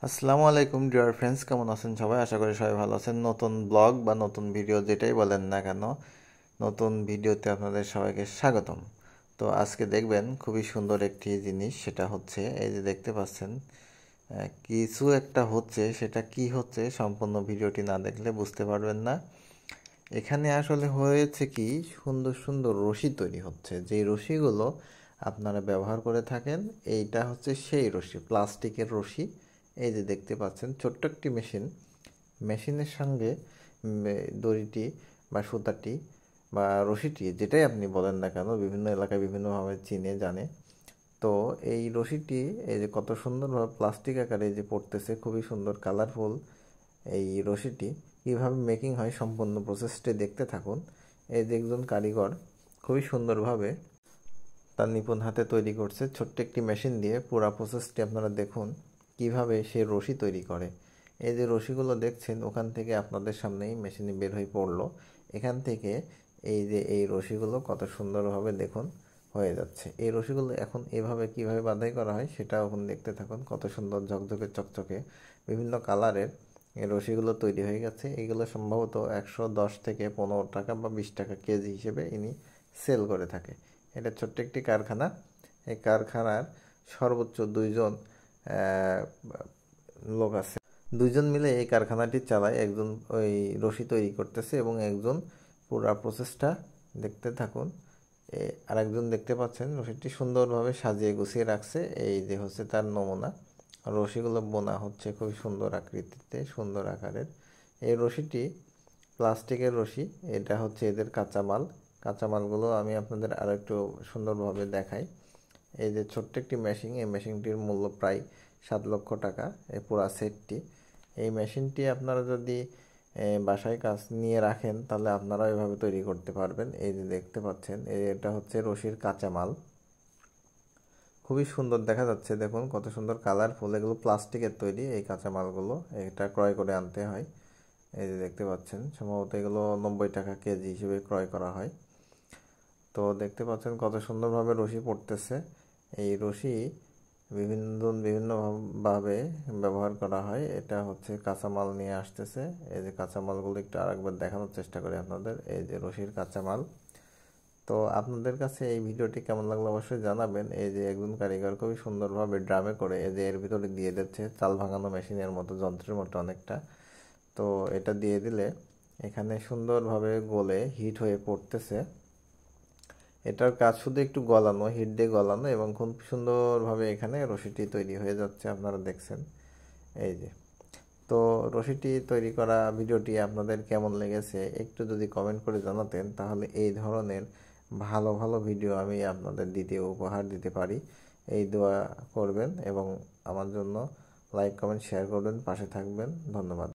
আসসালামু আলাইকুম dear friends, কেমন আছেন সবাই? আশা করি সবাই ভালো আছেন। নতুন ব্লগ বা নতুন ভিডিও যেটাই বলেন না কেন, নতুন ভিডিওতে আপনাদের সবাইকে স্বাগতম। তো আজকে দেখবেন খুবই সুন্দর একটি জিনিস, সেটা হচ্ছে এই যে দেখতে পাচ্ছেন কিছু একটা হচ্ছে। সেটা কি হচ্ছে সম্পূর্ণ ভিডিওটি না দেখলে বুঝতে পারবেন না। এখানে আসলে হয়েছে কি, সুন্দর সুন্দর রশি তৈরি হচ্ছে। যেই রশিগুলো আপনারা ব্যবহার করে থাকেন, এইটা হচ্ছে সেই রশি, প্লাস্টিকের রশি। এই যে দেখতে পাচ্ছেন ছোট্ট একটি মেশিনের সঙ্গে দড়িটি বা সুতাটি বা রশিটি, যেটাই আপনি বলেন না কেন, বিভিন্ন এলাকায় বিভিন্নভাবে চিনে জানে। তো এই রশিটি এই যে কত সুন্দরভাবে প্লাস্টিক আকারে যে পড়তেছে, খুবই সুন্দর কালারফুল। এই রশিটি কীভাবে মেকিং হয় সম্পূর্ণ প্রসেসটি দেখতে থাকুন। এই যে একজন কারিগর খুবই সুন্দরভাবে তার নিপুণ হাতে তৈরি করছে ছোট্ট একটি মেশিন দিয়ে। পুরো প্রসেসটি আপনারা দেখুন কিভাবে সে রশি তৈরি করে। এই যে রশিগুলো দেখছেন, ওখান থেকে আপনাদের সামনেই মেশিনে বের হয়ে পড়লো। এখান থেকে এই যে এই রশিগুলো কত সুন্দরভাবে দেখুন হয়ে যাচ্ছে। এই রশিগুলো এখন এভাবে কিভাবে বাঁধাই করা হয় সেটাও এখন দেখতে থাকুন। কত সুন্দর ঝকঝকে চকচকে বিভিন্ন কালারের এই রশিগুলো তৈরি হয়ে গেছে। এগুলো সম্ভবত 110 থেকে 15 টাকা বা 20 টাকা কেজি হিসেবে ইনি সেল করে থাকে। এটা ছোট্ট একটি কারখানা। এই কারখানার সর্বোচ্চ দুইজন লোক আছে। দুইজন মিলে এই কারখানাটি চালায়। একজন ওই রশি তৈরি করতেছে এবং একজন পুরো প্রসেসটা দেখতে থাকুন। আর একজন দেখতে পাচ্ছেন রশিটি সুন্দরভাবে সাজিয়ে গুছিয়ে রাখছে। এই যে হচ্ছে তার নমুনা। রশিগুলো বোনা হচ্ছে খুব সুন্দর আকৃতিতে, সুন্দর আকারের। এই রশিটি প্লাস্টিকের রশি। এটা হচ্ছে এদের কাঁচামাল। কাঁচামালগুলো আমি আপনাদের আরও একটু সুন্দরভাবে দেখাই। এই যে ছোট্ট একটি মেশিন, এই মেশিনটির মূল্য প্রায় 7 লক্ষ টাকা এই পুরা সেটটি। এই মেশিনটি আপনারা যদি বাসায় কাজ নিয়ে রাখেন তাহলে আপনারাও এভাবে তৈরি করতে পারবেন। এই যে দেখতে পাচ্ছেন, এটা হচ্ছে রশির কাঁচামাল। খুবই সুন্দর দেখা যাচ্ছে, দেখুন কত সুন্দর কালারফুল। এগুলো প্লাস্টিকের তৈরি এই কাঁচামালগুলো, এটা ক্রয় করে আনতে হয়। এই যে দেখতে পাচ্ছেন, সম্ভবত এগুলো 90 টাকা কেজি হিসেবে ক্রয় করা হয়। তো দেখতে পাচ্ছেন কত সুন্দরভাবে রশি পড়তেছে। এই রশি বিভিন্নভাবে ব্যবহার করা হয়। এটা হচ্ছে কাঁচামাল নিয়ে আসতেছে। এই যে কাঁচামালগুলো একটু আরেকবার দেখানোর চেষ্টা করি আপনাদের। এই যে রশির কাঁচামাল। তো আপনাদের কাছে এই ভিডিওটি কেমন লাগলো অবশ্যই জানাবেন। এই যে একজন কারিগর খুবই সুন্দরভাবে ড্রামে করে এই যে এর ভিতরে দিয়ে দিচ্ছে, চাল ভাঙানো মেশিনের মতো, যন্ত্রের মতো অনেকটা। তো এটা দিয়ে দিলে এখানে সুন্দরভাবে গলে হিট হয়ে পড়তেছে। এটার কাজ শুধু একটু গলানো, হিট দিয়ে গলানো, এবং খুব সুন্দরভাবে এখানে রশিটি তৈরি হয়ে যাচ্ছে, আপনারা দেখছেন। এই যে, তো রশিটি তৈরি করা ভিডিওটি আপনাদের কেমন লেগেছে একটু যদি কমেন্ট করে জানাতেন, তাহলে এই ধরনের ভালো ভালো ভিডিও আমি আপনাদের উপহার দিতে পারি। এই দোয়া করবেন এবং আমার জন্য লাইক কমেন্ট শেয়ার করবেন, পাশে থাকবেন। ধন্যবাদ।